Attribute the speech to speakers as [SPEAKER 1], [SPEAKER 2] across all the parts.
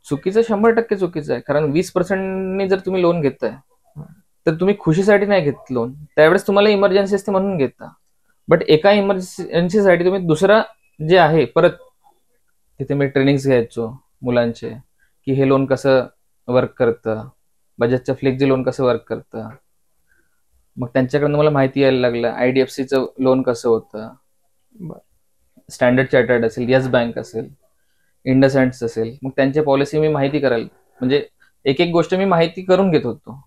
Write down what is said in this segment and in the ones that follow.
[SPEAKER 1] चुकीचं 100% चुकीचं आहे. कारण 20% जर तुम्ही लोन घेताय तर तुम्ही खुशीसाठी नाही घेत लोन. त्यावेळेस तुम्हाला इमर्जन्सी असते म्हणून घेता. बट एका इमर्जन्सीसाठी तुम्ही दुसरा जे आहे परत, तिथे मी ट्रेनिंग्स घ्यायचो मुलांचे, की हे लोन कसं वर्क करतं, बजाजच्या फ्लेक्झी लोन कसं वर्क करतं. मग त्यांच्याकडनं मला माहिती यायला लागलं आयडीएफसीचं लोन कसं होतं, स्टँडर्ड चार्टर्ड असेल, येस बँक असेल, इंडसइंड असेल. मग त्यांच्या पॉलिसी मी माहिती करायला, म्हणजे एक एक गोष्ट मी माहिती करून घेत होतो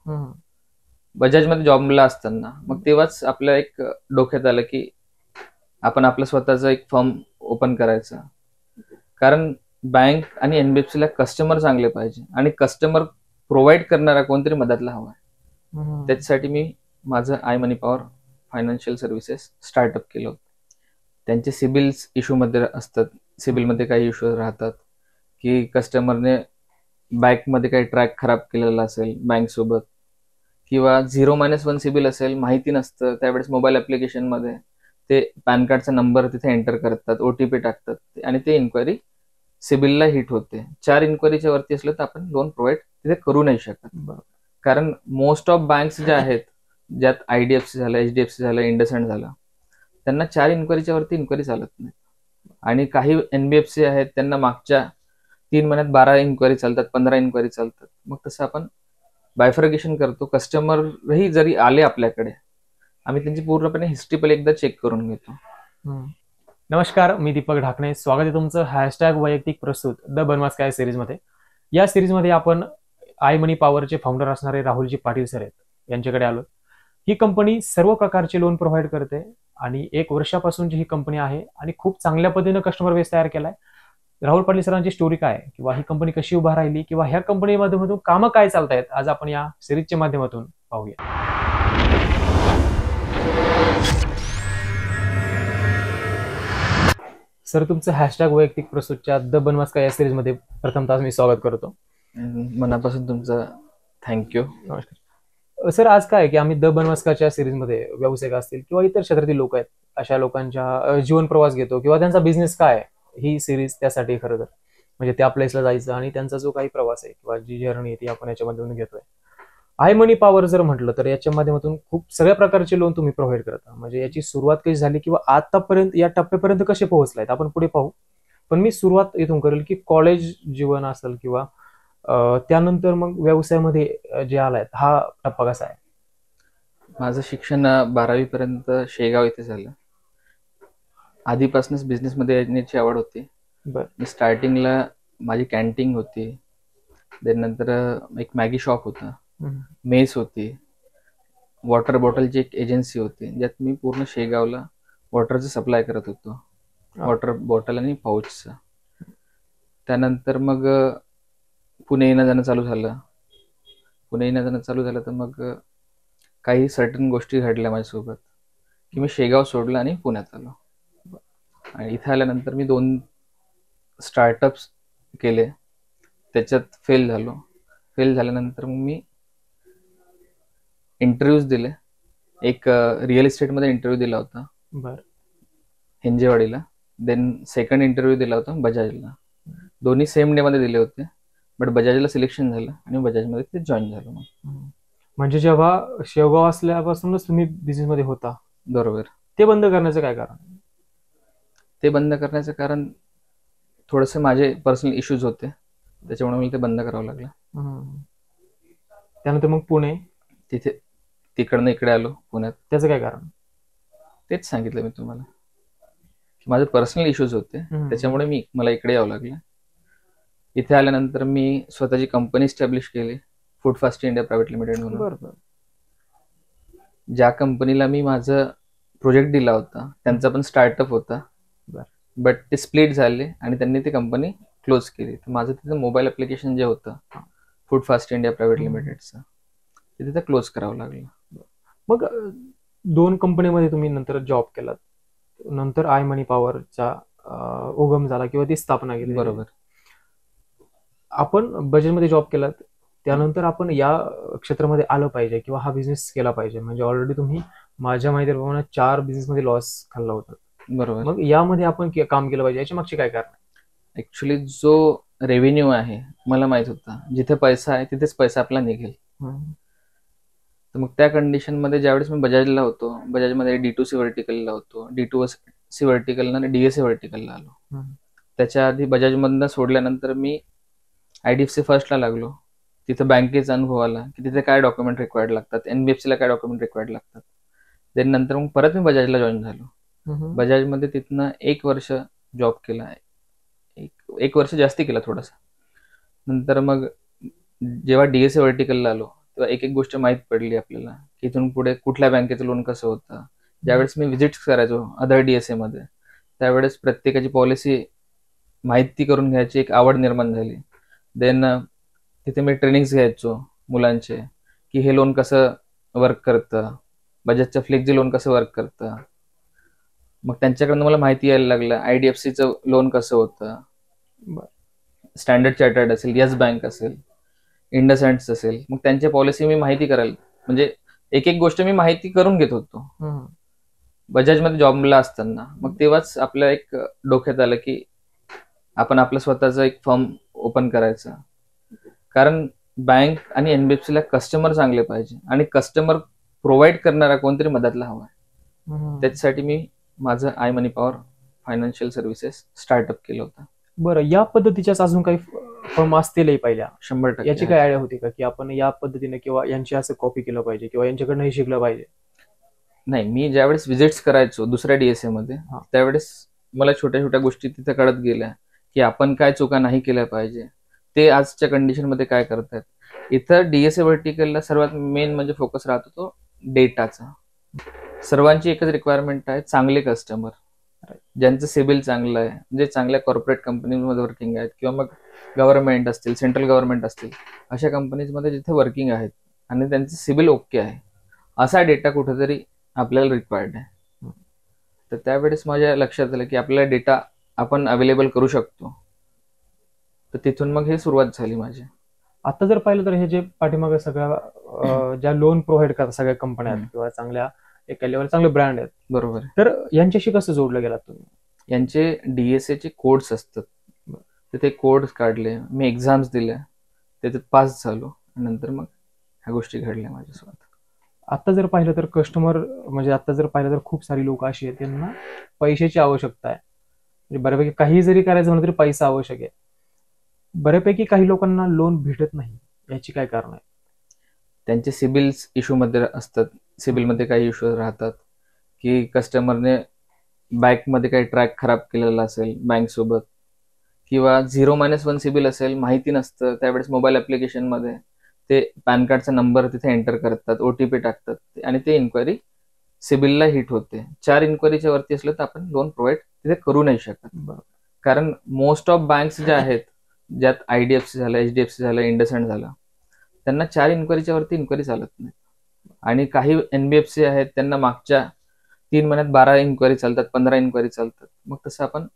[SPEAKER 1] बजाजमध्ये जॉबला असताना. मग तेव्हाच आपल्या एक डोक्यात आलं की आपण आपलं स्वतःचं एक फर्म ओपन करायचं. कारण बँक आणि एनबीएफसीला कस्टमर चांगले पाहिजे आणि कस्टमर प्रोव्हाइड करणारा कोणतरी मदतला हवा. त्याच्यासाठी मी माझं I money power financial services startup केलं होतं. त्यांचे सिबिल्स इश्यूमध्ये असतात, सिबिलमध्ये काही इश्यू राहतात की कस्टमरने बँकमध्ये काही ट्रॅक खराब केलेला असेल बँकसोबत, किंवा 0-1 सिबिल असेल, माहिती नसतं. त्यावेळेस मोबाईल ऍप्लिकेशनमध्ये ते पॅन कार्डचा नंबर तिथे एंटर करतात, ओटीपी टाकतात आणि ते इन्क्वायरी सिबिलला हिट होते. 4 इन्क्वायरीच्या वरती असलं तर आपण लोन प्रोव्हाइड तिथे करू नाही शकत. कारण मोस्ट ऑफ बँक्स ज्या आहेत, ज्यात आयडीएफसी झालं, एचडीएफसी झालं, इंडसइंड झालं, त्यांना 4 इन्क्वायरीच्या वरती इन्क्वायरी चालत नाही. आणि काही एनबीएफसी आहेत त्यांना मागच्या 3 महिन्यात 12 इन्क्वायरी चालतात, 15 इन्क्वायरी चालतात. मग तसं आपण बायफर्गेशन करतो. कस्टमरही जरी आले आपल्याकडे, आम्ही त्यांची पूर्णपणे हिस्ट्री पहिले एकदा चेक करून घेतो.
[SPEAKER 2] नमस्कार, मी दीपक ढाकणे. स्वागत आहे तुमचं हॅशटॅग वैयक्तिक प्रस्तुत द बनवास काय सिरीजमध्ये. या सिरीजमध्ये आपण आय मनी पॉवरचे फाउंडर असणारे राहुलजी पाटील सर आहेत, यांच्याकडे आलो. ही कंपनी सर्व प्रकारचे लोन प्रोव्हाइड करते आणि 1 वर्षापासूनची ही कंपनी आहे आणि खूप चांगल्या पद्धतीनं कस्टमर बेस तयार केलाय. राहुल पाटील सरांची स्टोरी काय आहे, किंवा ही कंपनी कशी उभा राहिली, किंवा ह्या कंपनी माध्यमातून कामं काय चालतायत, आज आपण या सिरीजच्या माध्यमातून पाहूया. सर, तुमचं हॅशटॅग वैयक्तिक प्रस्तुतच्या द बनवास काय या सिरीजमध्ये प्रथमतः मी स्वागत करतो.
[SPEAKER 1] मनापासून तुमचं थँक्यू.
[SPEAKER 2] नमस्कार सर. आज काय की आम्ही द बनवासकाच्या सिरीजमध्ये व्यावसायिक असतील किंवा इतर क्षेत्रातील लोक आहेत, अशा लोकांच्या जीवन प्रवास घेतो किंवा त्यांचा बिझनेस काय आहे, ही सिरीज त्यासाठी खरं तर म्हणजे त्या प्लेसला जायचं आणि त्यांचा जो काही प्रवास आहे किंवा जी जर्नी आहे ती आपण याच्यामधून घेतोय. आय मनी पॉवर जर म्हटलं तर याच्या माध्यमातून खूप सगळ्या प्रकारचे लोन तुम्ही प्रोव्हाइड करता. म्हणजे याची सुरुवात कशी झाली किंवा आतापर्यंत या टप्प्यापर्यंत कसे पोहोचलायत आपण पुढे पाहू. पण मी सुरुवात इथून करेल की कॉलेज जीवन असेल किंवा त्यानंतर मग व्यवसायामध्ये जे आलाय हा टप्पा कसा आहे.
[SPEAKER 1] माझं शिक्षण 12वी पर्यंत शेगाव इथे झालं. आधीपासूनच बिझनेसमध्ये येण्याची आवड होती. मी स्टार्टिंगला माझी कॅन्टीन होती, नंतर एक मॅगी शॉप होता, मेस होती, वॉटर बॉटलची एक एजन्सी होती, ज्यात मी पूर्ण शेगावला वॉटरचं सप्लाय करत होतो, वॉटर बॉटल आणि पाऊचचं. त्यानंतर मग पुणे येणं जाणं चालू झालं. तर मग काही सर्टन गोष्टी घडल्या माझ्यासोबत की मी शेगाव सोडलं आणि पुण्यात आलो. आणि इथे आल्यानंतर मी 2 स्टार्टअप्स केले, त्याच्यात फेल झाल्यानंतर मग मी इंटरव्ह्यूज दिले. एक रिअल इस्टेटमध्ये इंटरव्ह्यू दिला होता हिंजेवाडीला, सेकंड इंटरव्ह्यू दिला होता बजाजला. दोन्ही सेम डे मध्ये दिले होते, बट बजाजला सिलेक्शन झालं आणि बजाजमध्ये ते जॉईन झालो.
[SPEAKER 2] म्हणजे जेव्हा शेवगाव असल्यापासूनच तुम्ही बिझनेस मध्ये होता.
[SPEAKER 1] बरोबर.
[SPEAKER 2] ते बंद करण्याचं काय कारण.
[SPEAKER 1] ते बंद करण्याचं कारण थोडेसे माझे पर्सनल इश्यूज होते, त्याच्यामुळे मला ते बंद करावं लागलं.
[SPEAKER 2] त्यानंतर मग पुणे,
[SPEAKER 1] तिकडनं इकडे आलो पुण्यात.
[SPEAKER 2] त्याचं काय कारण.
[SPEAKER 1] तेच सांगितलं मी तुम्हाला, माझे पर्सनल इश्यूज होते, त्याच्यामुळे मला इकडे यावं लागलं. इथे आल्यानंतर मी स्वतःची कंपनी स्टॅब्लिश केली, food fast India private limited म्हणून. ज्या कंपनीला मी माझं प्रोजेक्ट दिला होता त्यांचा पण स्टार्टअप होता, बट ते स्प्लिट झाले आणि त्यांनी ती कंपनी क्लोज केली. तर माझं तिथं मोबाईल ऍप्लिकेशन जे होतं फूड फास्ट इंडिया प्रायव्हेट लिमिटेडचं, ते तिथं क्लोज करावं लागलं.
[SPEAKER 2] मग 2 कंपनीमध्ये तुम्ही नंतर जॉब केलात, नंतर आय मनी पॉवरचा उगम झाला किंवा ती स्थापना केली.
[SPEAKER 1] बरोबर.
[SPEAKER 2] आपण बजेटमध्ये जॉब केलात, त्यानंतर आपण या क्षेत्रामध्ये आलं पाहिजे किंवा हा बिझनेस केला पाहिजे. म्हणजे ऑलरेडी तुम्ही माझ्या माहितीप्रमाणे 4 बिझनेसमध्ये लॉस खाल्ला होता.
[SPEAKER 1] बरोबर.
[SPEAKER 2] मग यामध्ये आपण काम केलं पाहिजे, याच्या मागचे काय कारण.
[SPEAKER 1] ऍक्च्युली जो रेव्हेन्यू आहे मला माहित होता, जिथे पैसा आहे तिथेच पैसा आपला निघेल. तर मग त्या कंडिशनमध्ये ज्यावेळेस मी बजाजला होतो, बजाजमध्ये D2C व्हर्टिकलला होतो, D2C व्हर्टिकलनं DSA व्हर्टिकलला आलो. त्याच्या आधी बजाजमधनं सोडल्यानंतर मी IDFC फर्स्टला लागलो. तिथं बँकेचा अनुभव आला की तिथे काय डॉक्युमेंट रिक्वायर्ड लागतात, NBFCला काय डॉक्युमेंट रिक्वायर्ड लागतात. देन नंतर मग परत मी बजाजला जॉईन झालो. बजाजमध्ये तिथनं 1 वर्ष जॉब केला, एक वर्ष जास्ती केला थोडासा. नंतर मग जेव्हा DSA व्हर्टिकलला आलो तेव्हा एक एक गोष्ट माहीत पडली आपल्याला की इथून पुढे कुठल्या बँकेचं लोन कसं होतं. ज्यावेळेस मी व्हिजिट्स करायचो अदर DSA मध्ये, त्यावेळेस प्रत्येकाची पॉलिसी माहिती करून घ्यायची एक आवड निर्माण झाली. देन तिथे मी ट्रेनिंग्स घ्यायचो मुलांचे की हे लोन कसं वर्क करतं, बजाजचं फ्लेक्झी लोन कसं वर्क करतं. मग त्यांच्याकडनं मला माहिती यायला लागलं IDFCचं लोन कसं होतं, स्टँडर्ड चार्टर्ड असेल, येस बँक असेल, इंडसइंड असेल. मग त्यांच्या पॉलिसी मी माहिती करायला, म्हणजे एक एक गोष्ट मी माहिती करून घेत होतो बजाजमध्ये जॉबला असताना. मग तेव्हाच आपल्या एक डोक्यात आलं की आपण आपलं स्वतःचं एक फर्म ओपन करायचं. कारण बँक आणि NBFCला कस्टमर चांगले पाहिजे आणि कस्टमर प्रोव्हाइड करणारा कोणतरी मदतला हवा आहे. त्याच्यासाठी मी माझं I money power financial services startup केलं होतं.
[SPEAKER 2] बरं, या पद्धतीच्याच अजून काही फर्म असतीलही पहिल्या?
[SPEAKER 1] 100%
[SPEAKER 2] याची काय आयडिया होती का की आपण या पद्धतीने किंवा यांची असं कॉपी केलं पाहिजे किंवा यांच्याकडनं हे शिकलं पाहिजे?
[SPEAKER 1] नाही, मी ज्यावेळेस व्हिजिट्स करायचो दुसऱ्या DSA मध्ये, त्यावेळेस मला छोट्या छोट्या गोष्टी तिथे कळत गेल्या की आपण काय चुका नाही केल्या पाहिजे, ते आजच्या कंडिशनमध्ये काय करतायत. इथं DSA व्हर्टिकलला सर्वात मेन म्हणजे फोकस राहतो तो डेटाचा. सर्वांची एकच रिक्वायरमेंट आहे, चांगले कस्टमर ज्यांचं सिबिल चांगलं आहे, जे चांगल्या कॉर्पोरेट कंपनीमध्ये वर्किंग आहेत किंवा मग गव्हर्नमेंट असतील, सेंट्रल गव्हर्नमेंट असतील, अशा कंपनीजमध्ये जिथे वर्किंग आहेत आणि त्यांचं सिबिल ओके आहे, असा डेटा कुठेतरी आपल्याला रिक्वायर्ड आहे. तर त्यावेळेस माझ्या लक्षात आलं की आपल्याला डेटा आपण अवेलेबल करू शकतो. तर तिथून मग हे सुरुवात झाली माझी.
[SPEAKER 2] आता जर पाहिलं तर हे जे पाठीमागे सगळ्या ज्या लोन प्रोव्हाइड करतात सगळ्या कंपन्या आहेत किंवा चांगल्या एका लेवल चांगले ब्रँड आहेत,
[SPEAKER 1] बरोबर,
[SPEAKER 2] तर यांच्याशी कसं जोडलं गेलात तुम्ही?
[SPEAKER 1] यांचे DSAचे कोड्स असतात, तर ते कोड्स काढले, मी एक्झाम्स दिल्या, त्याच्यात पास झालो, नंतर मग ह्या गोष्टी घडल्या माझ्यासोबत.
[SPEAKER 2] आता जर पाहिलं तर कस्टमर म्हणजे आता जर पाहिलं तर खूप सारी लोक अशी आहेत त्यांना पैशाची आवश्यकता आहे. म्हणजे बऱ्यापैकी काही जरी करायचं म्हणलं तरी पैसा आवश्यक आहे. बऱ्यापैकी काही लोकांना लोन भेटत नाही, याची काय कारण आहे?
[SPEAKER 1] त्यांचे सिबिल्स इश्यू मध्ये असतात. सिबिलमध्ये काही इश्यू राहतात की कस्टमरने बँकमध्ये काही ट्रॅक खराब केलेला असेल बँक सोबत, किंवा 0-1 सिबिल असेल, माहिती नसतं. त्यावेळेस मोबाईल ऍप्लिकेशनमध्ये ते पॅन कार्डचा नंबर तिथे एंटर करतात, OTP टाकतात आणि ते इन्क्वायरी सिबिलला हिट होते. 4 इन्क्वायरीच्या वरती असलं तर आपण लोन प्रोव्हाइड तिथे करू नाही शकत. कारण मोस्ट ऑफ बँक्स ज्या आहेत, ज्यात IDFC झालं, HDFC झालं, इंडसइंड झालं, त्यांना 4 इन्क्वायरीच्या वरती इन्क्वायरी चालत नाही. आणि काही NBFC आहेत त्यांना मागच्या 3 महिन्यात 12 इन्क्वायरी चालतात, 15 इन्क्वायरी चालतात. मग तसं आपण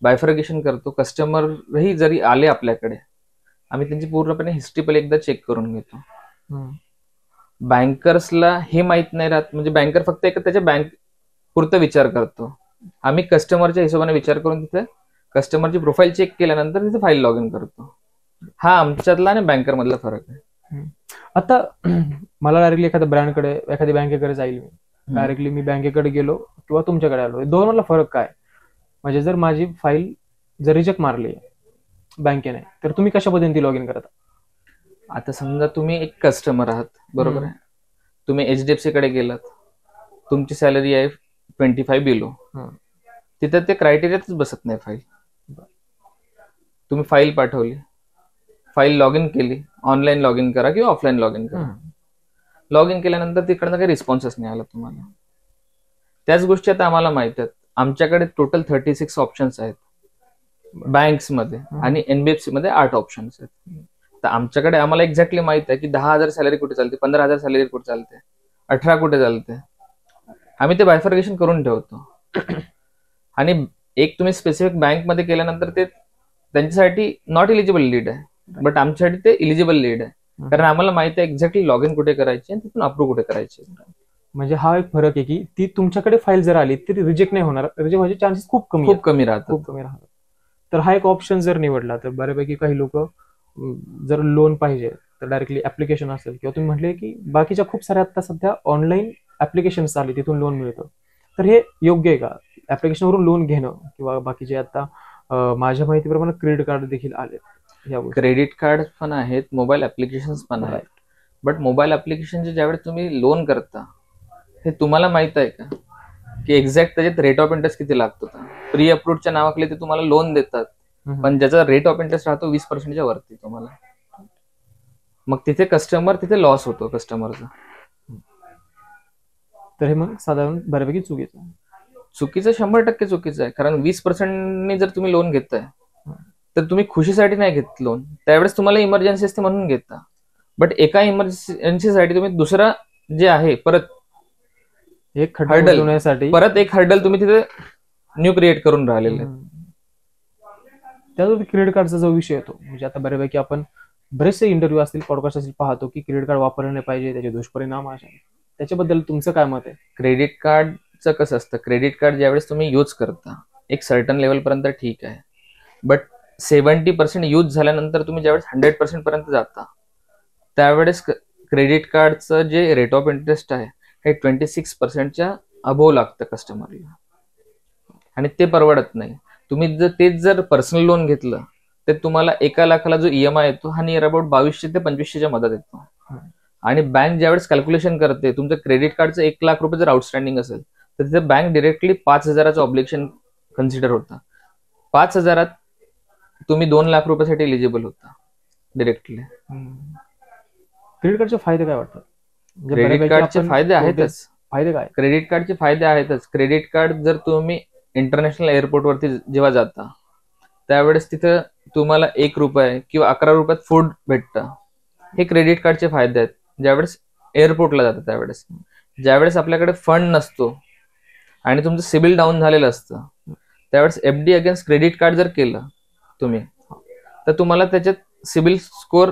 [SPEAKER 1] बायफर्गेशन करतो. कस्टमरही जरी आले आपल्याकडे, आम्ही त्यांची पूर्णपणे हिस्ट्री पहिले एकदा चेक करून घेतो. बँकर्सला हे माहित नाही राहत, म्हणजे बँकर फक्त एक त्याच्या बँक पुरतं विचार करतो. आम्ही कस्टमरच्या हिशोबाने विचार करून तिथे कस्टमरची प्रोफाईल चेक केल्यानंतर तिथे फाईल लॉग इन करतो. हा आमच्यातला आणि बँकर मधला फरक आहे.
[SPEAKER 2] आता मला डायरेक्टली एखाद्या ब्रँडकडे, एखाद्या बँकेकडे जाईल, मी डायरेक्टली मी बँकेकडे गेलो किंवा तुमच्याकडे आलो, दोन मधला फरक काय? म्हणजे जर माझी फाईल जर रिजेक्ट मारली बँकेने, तर तुम्ही कशा पद्धतीने ती लॉग इन करता?
[SPEAKER 1] आता समजा तुम्ही एक कस्टमर आहात, बरोबर आहे, तुम्ही HDFC कडे गेलात, तुमची सॅलरी आहे 25 बिलो, तिथे ते क्रायटेरियातच बसत नाही फाईल. तुम्ही फाईल पाठवली, फाईल लॉग इन केली, ऑनलाईन लॉग इन करा किंवा ऑफलाईन लॉग इन करा. लॉग इन केल्यानंतर तिकडनं काही रिस्पॉन्सच नाही आला तुम्हाला. त्याच गोष्टी आता आम्हाला माहित आहेत. आमच्याकडे टोटल 36 ऑप्शन्स आहेत बँक्समध्ये आणि NBFC मध्ये 8 ऑप्शन्स आहेत. तर आमच्याकडे आम्हाला एक्झॅक्टली माहित आहे की 10,000 सॅलरी कुठे चालते, 15,000 सॅलरी कुठे चालते, 18 कुठे चालते. आम्ही ते बायफर्गेशन करून ठेवतो. आणि एक तुम्ही स्पेसिफिक बँकमध्ये केल्यानंतर ते त्यांच्यासाठी नॉट इलिजिबल लीड आहे, बट आमच्यासाठी ते इलिजिबल लीड आहे. कारण आम्हाला माहिती आहे एक्झॅक्टली लॉग इन कुठे करायची आणि तिथून अप्रूव्ह कुठे करायची.
[SPEAKER 2] म्हणजे हा एक फरक आहे की ती तुमच्याकडे फाईल जर आली तरी रिजेक्ट नाही होणार, रिजेक्ट व्हायचे चान्सेस खूप कमी राहतात. तर हा एक ऑप्शन जर निवडला तर बऱ्यापैकी काही लोक जर लोन पाहिजे तर डायरेक्टली ऍप्लिकेशन असेल किंवा तुम्ही म्हटले की बाकीच्या खूप साऱ्या आता सध्या ऑनलाईन ऍप्लिकेशन्स आले तिथून लोन मिळतं. तर हे योग्य आहे का ऍप्लिकेशनवरून लोन घेणं किंवा बाकीचे आता माझ्या माहितीप्रमाणे क्रेडिट कार्ड देखील आले या गोष्टी.
[SPEAKER 1] क्रेडिट कार्ड पण आहेत, मोबाईल ऍप्लिकेशन्स पण आहेत. बट मोबाईल ऍप्लिकेशनचे ज्यावेळेस तुम्ही लोन करता हे तुम्हाला माहित आहे का की एक्झॅक्ट त्याच्यात रेट ऑफ इंटरेस्ट किती लागतो? प्री अप्रूव्हच्या नावाखाली ते तुम्हाला लोन देतात, पण ज्याचा रेट ऑफ इंटरेस्ट राहतो 20% वरती तुम्हाला. मग तिथे कस्टमर तिथे लॉस होतो कस्टमरचा.
[SPEAKER 2] तर हे मग साधारण बऱ्यापैकी चुकीचं आहे.
[SPEAKER 1] चुकीचं 100% चुकीचं आहे. कारण 20% जर तुम्ही लोन घेताय तर तुम्ही खुशीसाठी नाही घेत लोन, त्यावेळेस तुम्हाला इमर्जन्सी असते म्हणून घेता. बट एका इमर्जन्सीसाठी तुम्ही दुसरा जे आहे परत
[SPEAKER 2] एक
[SPEAKER 1] हर्डल
[SPEAKER 2] होण्यासाठी
[SPEAKER 1] परत एक हर्डल तुम्ही तिथे न्यू क्रिएट करून राहिलेले आहे.
[SPEAKER 2] त्याचा क्रेडिट कार्डचा जो विषय येतो म्हणजे आता बऱ्यापैकी आपण बरेचसे इंटरव्ह्यू असतील पॉडकास्ट असतील पाहतो की क्रेडिट कार्ड वापरले नाही पाहिजे, त्याचे दुष्परिणाम असे. त्याच्याबद्दल तुमचं काय मत आहे?
[SPEAKER 1] क्रेडिट कार्डचं कसं असतं, क्रेडिट कार्ड ज्यावेळेस तुम्ही यूज करता एक सर्टन लेवल पर्यंत ठीक आहे, बट 70% यूज झाल्यानंतर तुम्ही ज्यावेळेस 100% पर्यंत जाता त्यावेळेस क्रेडिट कार्डचं जे रेट ऑफ इंटरेस्ट आहे हे 26%च्या अबोव लागतं कस्टमरला, आणि ते परवडत नाही. तुम्ही तेच जर पर्सनल लोन घेतलं तर तुम्हाला 1 लाखाला जो ईएमआय येतो हा नियर अबाउट 2200 ते 2500च्या मदत येतो. आणि बँक ज्यावेळेस कॅल्क्युलेशन करते तुमचं क्रेडिट कार्डचं 1 लाख रुपये जर आउटस्टँडिंग असेल तर तिथे बँक डिरेक्टली 5,000चं ऑब्लिगेशन कन्सिडर होतं. 5,000 तुम्ही 2 लाख रुपयासाठी एलिजिबल होता डिरेक्टली.
[SPEAKER 2] क्रेडिट कार्डचे फायदे काय वाटतात?
[SPEAKER 1] क्रेडिट कार्डचे फायदे आहेतच.
[SPEAKER 2] फायदे काय?
[SPEAKER 1] क्रेडिट कार्डचे फायदे आहेतच. क्रेडिट कार्ड जर तुम्ही इंटरनॅशनल एअरपोर्टवरती जेव्हा जाता त्यावेळेस तिथं तुम्हाला 1 रुपये किंवा 11 रुपयात फूड भेटतं. हे क्रेडिट कार्डचे फायदे आहेत. ज्यावेळेस एअरपोर्टला जातं त्यावेळेस, ज्यावेळेस आपल्याकडे फंड नसतो आणि तुमचं सिबिल डाऊन झालेलं असतं त्यावेळेस एफडी अगेन्स्ट क्रेडिट कार्ड जर केलं तुम्ही तर तुम्हाला त्याच्यात सिबिल स्कोर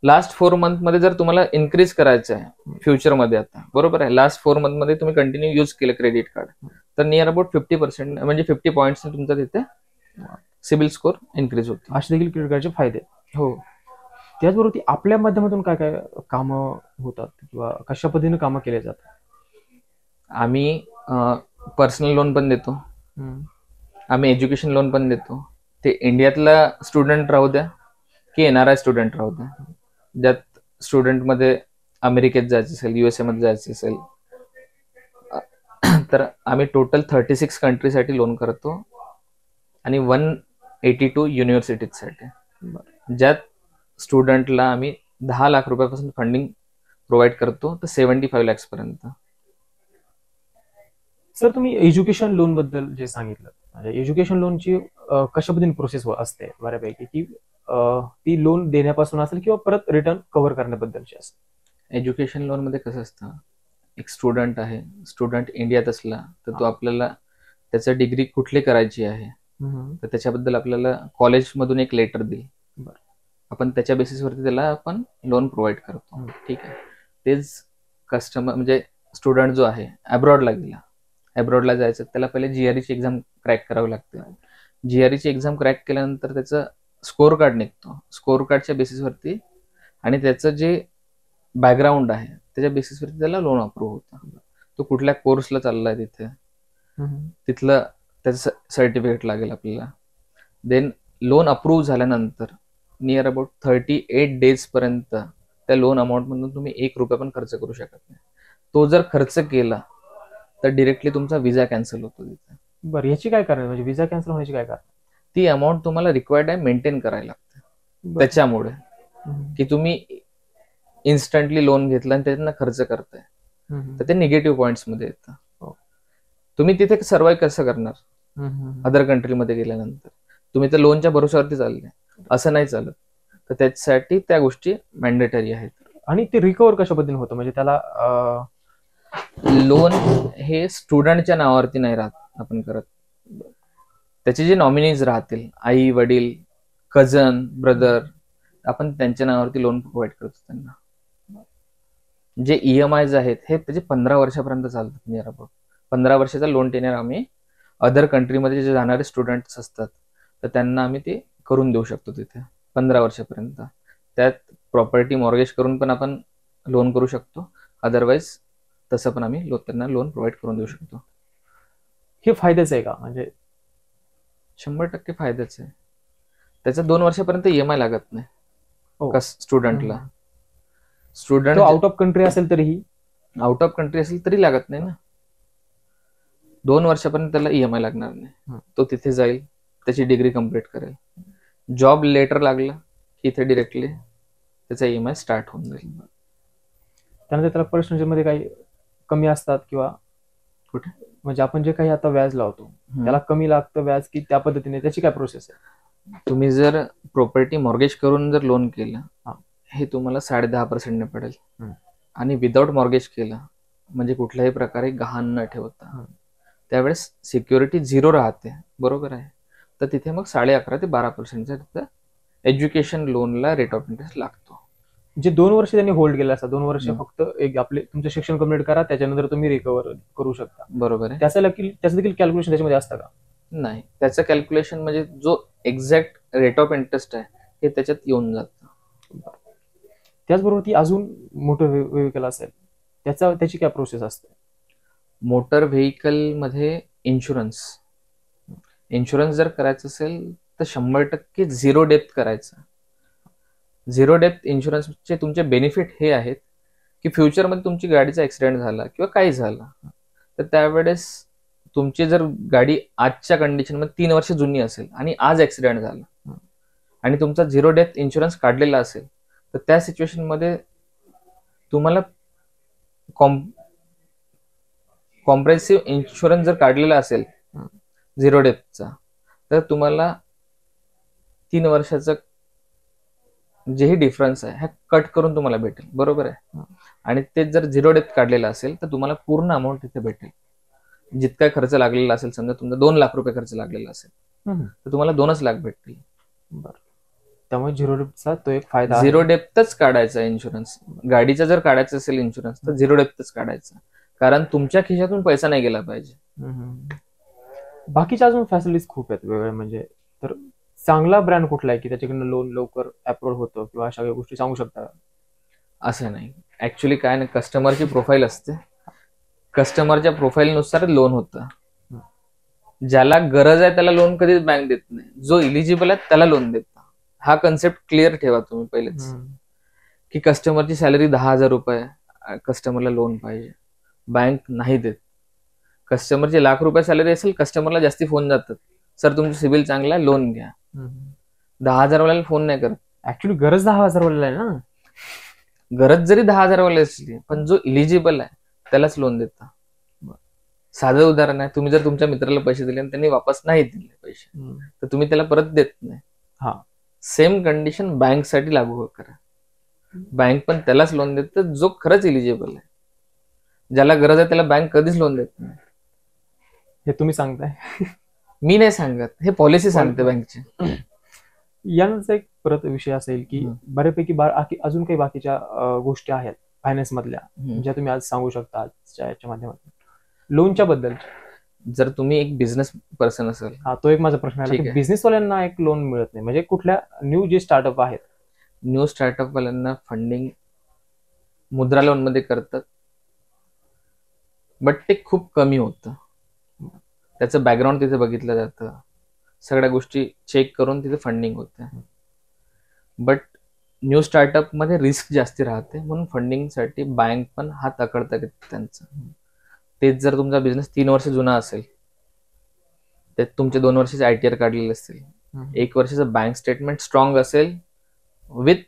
[SPEAKER 1] लास्ट 4 मंथ मध्ये जर तुम्हाला इन्क्रीज करायचं आहे फ्युचरमध्ये, आता बरोबर आहे, लास्ट 4 मंथ मध्ये तुम्ही कंटिन्यू यूज केलं क्रेडिट कार्ड तर नियर अबाउट 50% म्हणजे 50 पॉईंट्स तुमचा तिथे सिबिल स्कोर इन्क्रीज होतो.
[SPEAKER 2] असे देखील क्रेडिट कार्डचे फायदे.
[SPEAKER 1] हो.
[SPEAKER 2] त्याचबरोबर आपल्या माध्यमातून काय काय कामं होतात किंवा कशा पद्धतीने कामं केले जातात?
[SPEAKER 1] आम्ही पर्सनल लोन पण देतो, आम्ही एज्युकेशन लोन पण देतो. ते इंडियातला स्टुडंट राहू द्या की NRI स्टुडंट राहू द्या, ज्यात स्टुडंटमध्ये अमेरिकेत जायचं असेल, USA मध्ये जायचं असेल तर आम्ही टोटल 36 कंट्रीसाठी लोन करतो आणि 182 युनिव्हर्सिटीसाठी, ज्यात स्टुडंटला आम्ही 10 लाख रुपयापासून फंडिंग प्रोव्हाइड करतो तर 75 lakhs पर्यंत.
[SPEAKER 2] सर तुम्ही एज्युकेशन लोन बद्दल जे सांगितलं, म्हणजे एज्युकेशन लोनची कशा पद्धतीने प्रोसेस असते बऱ्यापैकी, की ती लोन देण्यापासून असेल किंवा परत रिटर्न कव्हर करण्याबद्दलची असेल?
[SPEAKER 1] एज्युकेशन लोन मध्ये कसं असतं, एक स्टुडंट आहे, स्टुडंट इंडियात असला तर तो आपल्याला त्याचं डिग्री कुठली करायची आहे तर त्याच्याबद्दल आपल्याला कॉलेजमधून एक लेटर देईल, आपण त्याच्या बेसिसवरती त्याला आपण लोन प्रोव्हाइड करतो. ठीक आहे. तेच कस्टमर म्हणजे स्टुडंट जो आहे अब्रॉडला गेला, अब्रॉडला जायचं त्याला पहिले GRE ची एक्झाम क्रॅक करावी लागते. GRE ची एक्झाम क्रॅक केल्यानंतर त्याचं स्कोर कार्ड निघतो, स्कोर कार्डच्या बेसिसवरती आणि त्याचं जे बॅकग्राऊंड आहे त्याच्या बेसिसवरती त्याला लोन अप्रूव्ह होतं. तो कुठल्या कोर्सला चाललाय तिथे तिथलं त्याचं सर्टिफिकेट लागेल आपल्याला. देन लोन अप्रूव्ह झाल्यानंतर नियर अबाउट 38 days पर्यंत त्या लोन अमाऊंट मधून तुम्ही 1 रुपया पण खर्च करू शकत नाही. तो जर खर्च केला तर डिरेक्टली तुमचा विजा कॅन्सल होतो तिथे.
[SPEAKER 2] बरं, याची काय कारण म्हणजे विजा कॅन्सल होण्याची काय कारण?
[SPEAKER 1] ती अमाऊंट तुम्हाला रिक्वायर्ड आहे मेंटेन करायला लागते. त्याच्यामुळे की तुम्ही इन्स्टंटली लोन घेतला आणि त्यातनं खर्च करताय तर ते निगेटिव्ह पॉइंट्स मध्ये येतं. तुम्ही तिथे सर्वाइव्ह कसं करणार अदर कंट्रीमध्ये गेल्यानंतर? तुम्ही तर लोनच्या भरोश्यावरती चालले, असं नाही चालत. तर त्याच्यासाठी त्या गोष्टी मॅन्डेटरी आहेत.
[SPEAKER 2] आणि ते रिकव्हर कशा पद्धतीने होतं म्हणजे त्याला
[SPEAKER 1] लोन हे स्टुडंटच्या नावावरती नाही राहत आपण करत, त्याचे जे नॉमिनीज राहतील आई वडील कझन ब्रदर आपण त्यांच्या नावावरती लोन प्रोव्हाइड करतो त्यांना. जे EMIs आहेत हे त्याचे 15 वर्षापर्यंत चालतात. नियर अबाउट 15 वर्षाचा लोन टेन्युअर आम्ही अदर कंट्रीमध्ये जे जाणारे स्टुडंट्स असतात तर त्यांना आम्ही ते करून देऊ शकतो तिथे 15 वर्षापर्यंत. त्यात प्रॉपर्टी मॉर्गेज करून पण आपण लोन करू शकतो, अदरवाईज तसं पण आम्ही त्यांना लोन प्रोव्हाइड करून देऊ शकतो.
[SPEAKER 2] हे फायद्याचं आहे का? म्हणजे
[SPEAKER 1] 100% फायद्याचं आहे. त्याचा 2 वर्षापर्यंत EMI लागत नाही स्टुडंटला. स्टुडंट
[SPEAKER 2] आउट ऑफ कंट्री असेल तरीही,
[SPEAKER 1] आउट ऑफ कंट्री असेल तरी लागत नाही ना. 2 वर्षापर्यंत त्याला EMI लागणार नाही. तो तिथे जाईल, त्याची डिग्री कम्प्लीट करेल, जॉब लेटर लागलं की इथे डिरेक्टली त्याचा EMI स्टार्ट होऊन जाईल.
[SPEAKER 2] त्यानंतर त्याला पर्सेंटेज मध्ये काही कमी असतात किंवा
[SPEAKER 1] कुठे,
[SPEAKER 2] म्हणजे आपण जे काही आता व्याज लावतो त्याला कमी लागतं व्याज की त्या पद्धतीने, त्याची काय प्रोसेस आहे?
[SPEAKER 1] तुम्ही जर प्रॉपर्टी मॉर्गेज करून जर लोन केलं हे तुम्हाला 10.5% पडेल. आणि विदाउट मॉर्गेज केलं म्हणजे कुठल्याही प्रकारे गहाण न ठेवता त्यावेळेस सिक्युरिटी 0 राहते, बरोबर आहे. तर तिथे मग 11.5% ते 12% एज्युकेशन लोनला रेट ऑफ इंटरेस्ट लागतो.
[SPEAKER 2] जे 2 वर्ष त्यांनी होल्ड केलं असतात, 2 वर्ष फक्त एक आपले तुमचं शिक्षण कम्प्लीट करा, त्याच्यानंतर तुम्ही रिकव्हर करू शकता,
[SPEAKER 1] बरोबर आहे.
[SPEAKER 2] त्याचं देखील कॅल्क्युलेशन त्याच्यामध्ये असतं का?
[SPEAKER 1] नाही, त्याचं कॅल्क्युलेशन म्हणजे जो एक्झॅक्ट रेट ऑफ इंटरेस्ट आहे हे त्याच्यात येऊन जातं.
[SPEAKER 2] त्याचबरोबर ती अजून मोटर व्हेकल असेल त्याची काय प्रोसेस असते?
[SPEAKER 1] मोटर व्हेकल मध्ये इन्शुरन्स जर करायचं असेल तर 100% 0 डेप्थ करायचं. 0 डेप्थ इन्शुरन्सचे तुमचे बेनिफिट हे आहेत की फ्युचरमध्ये तुमची गाडीचा ऍक्सिडेंट झाला किंवा काही झाला तर त्यावेळेस तुमची जर गाडी आजच्या कंडिशनमध्ये 3 वर्ष जुनी असेल आणि आज ऍक्सिडेंट झाला आणि तुमचा 0 डेप्थ इन्शुरन्स काढलेला असेल तर त्या सिच्युएशन मध्ये तुम्हाला कॉम्प्रेहेन्सिव्ह इन्शुरन्स जर काढलेला असेल 0 डेप्थचा तर तुम्हाला 3 वर्षाचा जेही डिफरन्स आहे हा कट करून तुम्हाला भेटेल, बरोबर आहे. आणि ते जर 0 डेप्थ काढलेला असेल तर तुम्हाला पूर्ण अमाऊंट तिथे भेटेल. जितका खर्च लागलेला असेल, समजा तुमचा 2 लाख रुपये खर्च लागलेला असेल तर तुम्हाला 2च लाख भेटतील.
[SPEAKER 2] त्यामुळे 0 डेप्थचा तो एक फायदा.
[SPEAKER 1] 0 डेप्थच काढायचा इन्शुरन्स. गाडीचा जर काढायचा असेल इन्शुरन्स तर 0 डेप्थच काढायचा, कारण तुमच्या खिशातून पैसा नाही गेला पाहिजे.
[SPEAKER 2] बाकीच्या अजून फॅसिलिटीज खूप आहेत वेगवेगळ्या, म्हणजे तर चांगला ब्रँड कुठला आहे की त्याच्याकडनं लोन लवकर अप्रूव्ह होतं किंवा अशा काही गोष्टी सांगू शकता?
[SPEAKER 1] असं नाही, ऍक्च्युली काय नाही, कस्टमरची प्रोफाईल असते, कस्टमरच्या प्रोफाईलनुसार लोन होतं. ज्याला गरज आहे त्याला लोन कधीच बँक देत नाही, जो इलिजिबल आहे त्याला लोन देतं. हा कन्सेप्ट क्लिअर ठेवा तुम्ही पहिलेच, की कस्टमरची सॅलरी 10,000 रुपये कस्टमरला लोन पाहिजे, बँक नाही देत. कस्टमरची ₹1,00,000 रुपये सॅलरी असेल, कस्टमरला जास्ती फोन जातात, सर तुमचं सिबिल चांगला आहे, लोन घ्या. 10,000 वाल्याला फोन नाही करत.
[SPEAKER 2] ऍक्च्युली गरज 10,000 वाल्याला आहे ना.
[SPEAKER 1] गरज जरी 10,000 वाली असली पण जो इलिजिबल आहे त्यालाच लोन देता. साधं उदाहरण आहे, तुम्ही जर तुमच्या मित्राला पैसे दिले आणि त्यांनी वापस नाही दिले पैसे तर तुम्ही त्याला परत देत नाही. सेम कंडिशन बँक साठी लागू करा. बँक पण त्यालाच लोन देते जो खरंच इलिजिबल आहे. ज्याला गरज आहे त्याला बँक कधीच लोन देत नाही.
[SPEAKER 2] हे तुम्ही सांगताय,
[SPEAKER 1] मी नाही सांगत, हे पॉलिसी सांगते बँकची.
[SPEAKER 2] यानंतर एक परत विषय असेल की बऱ्यापैकी अजून काही बाकीच्या गोष्टी आहेत फायनान्स मधल्या ज्या तुम्ही आज सांगू शकता आजच्या याच्या माध्यमातून लोनच्या बद्दल.
[SPEAKER 1] जर तुम्ही एक बिझनेस पर्सन असेल,
[SPEAKER 2] तो एक माझा प्रश्न आहे, बिझनेस वाल्यांना एक लोन मिळत नाही, म्हणजे कुठल्या न्यू जे स्टार्टअप आहेत,
[SPEAKER 1] न्यू स्टार्टअप वाल्यांना फंडिंग मुद्रा लोन मध्ये करतात, बट ते खूप कमी होतं. त्याचं बॅकग्राऊंड तिथे बघितलं जातं, सगळ्या गोष्टी चेक करून तिथे फंडिंग होते. बट न्यू स्टार्टअप मध्ये रिस्क जास्ती राहते, म्हणून फंडिंगसाठी बँक पण हात आकडतात त्यांचं. तेच जर तुमचा बिझनेस 3 वर्ष जुना असेल, त्यात तुमचे 2 वर्षाचे ITR काढलेले असतील, 1 वर्षाचं बँक स्टेटमेंट स्ट्रॉंग असेल विथ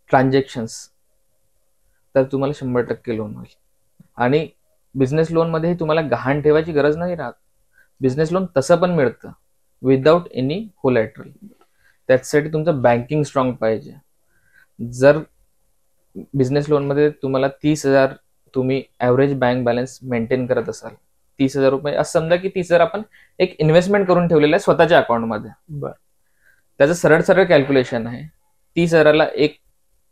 [SPEAKER 1] ट्रान्झॅक्शन्स, तर तुम्हाला 100% लोन होईल. आणि बिझनेस लोन मध्ये तुम्हाला गहाण ठेवायची गरज नाही राहत. बिझनेस लोन तसं पण मिळतं विदाउट एनी कोलॅटरल. त्याच्यासाठी तुमचं बँकिंग स्ट्रॉंग पाहिजे. जर बिझनेस लोन मध्ये तुम्हाला 30,000 तुम्ही ऍव्हरेज बँक बॅलन्स मेंटेन करत असाल, 30,000 रुपये असं समजा की 30,000 आपण एक इन्व्हेस्टमेंट करून ठेवलेलं आहे स्वतःच्या अकाउंटमध्ये. त्याचं सरळ सरळ कॅल्क्युलेशन आहे. 30,000ला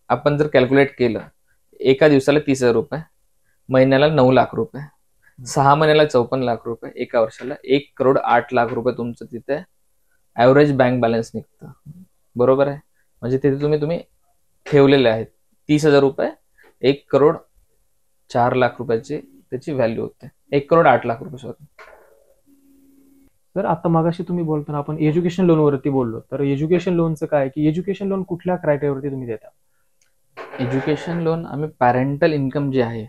[SPEAKER 1] आपण जर कॅल्क्युलेट केलं, एका दिवसाला 30,000 रुपये, महिन्याला 9 लाख रुपये, 6 महिन्याला 54 लाख रुपये, एका वर्षाला 1,08,00,000 रुपये तुमचं तिथे ऍव्हरेज बँक बॅलन्स निघतं. बरोबर आहे. म्हणजे तिथे तुम्ही ठेवलेले आहेत 30,000 रुपये, 1,04,00,000 रुपयाची त्याची व्हॅल्यू होते. 1,08,00,000 रुपये सॉरी.
[SPEAKER 2] तर आता मागाशी तुम्ही बोलताना आपण एज्युकेशन लोनवरती बोललो, तर एज्युकेशन लोनचं काय की एज्युकेशन लोन कुठल्या क्रायटेरियावरती तुम्ही देता?
[SPEAKER 1] एज्युकेशन लोन आम्ही पॅरेंटल इन्कम जे आहे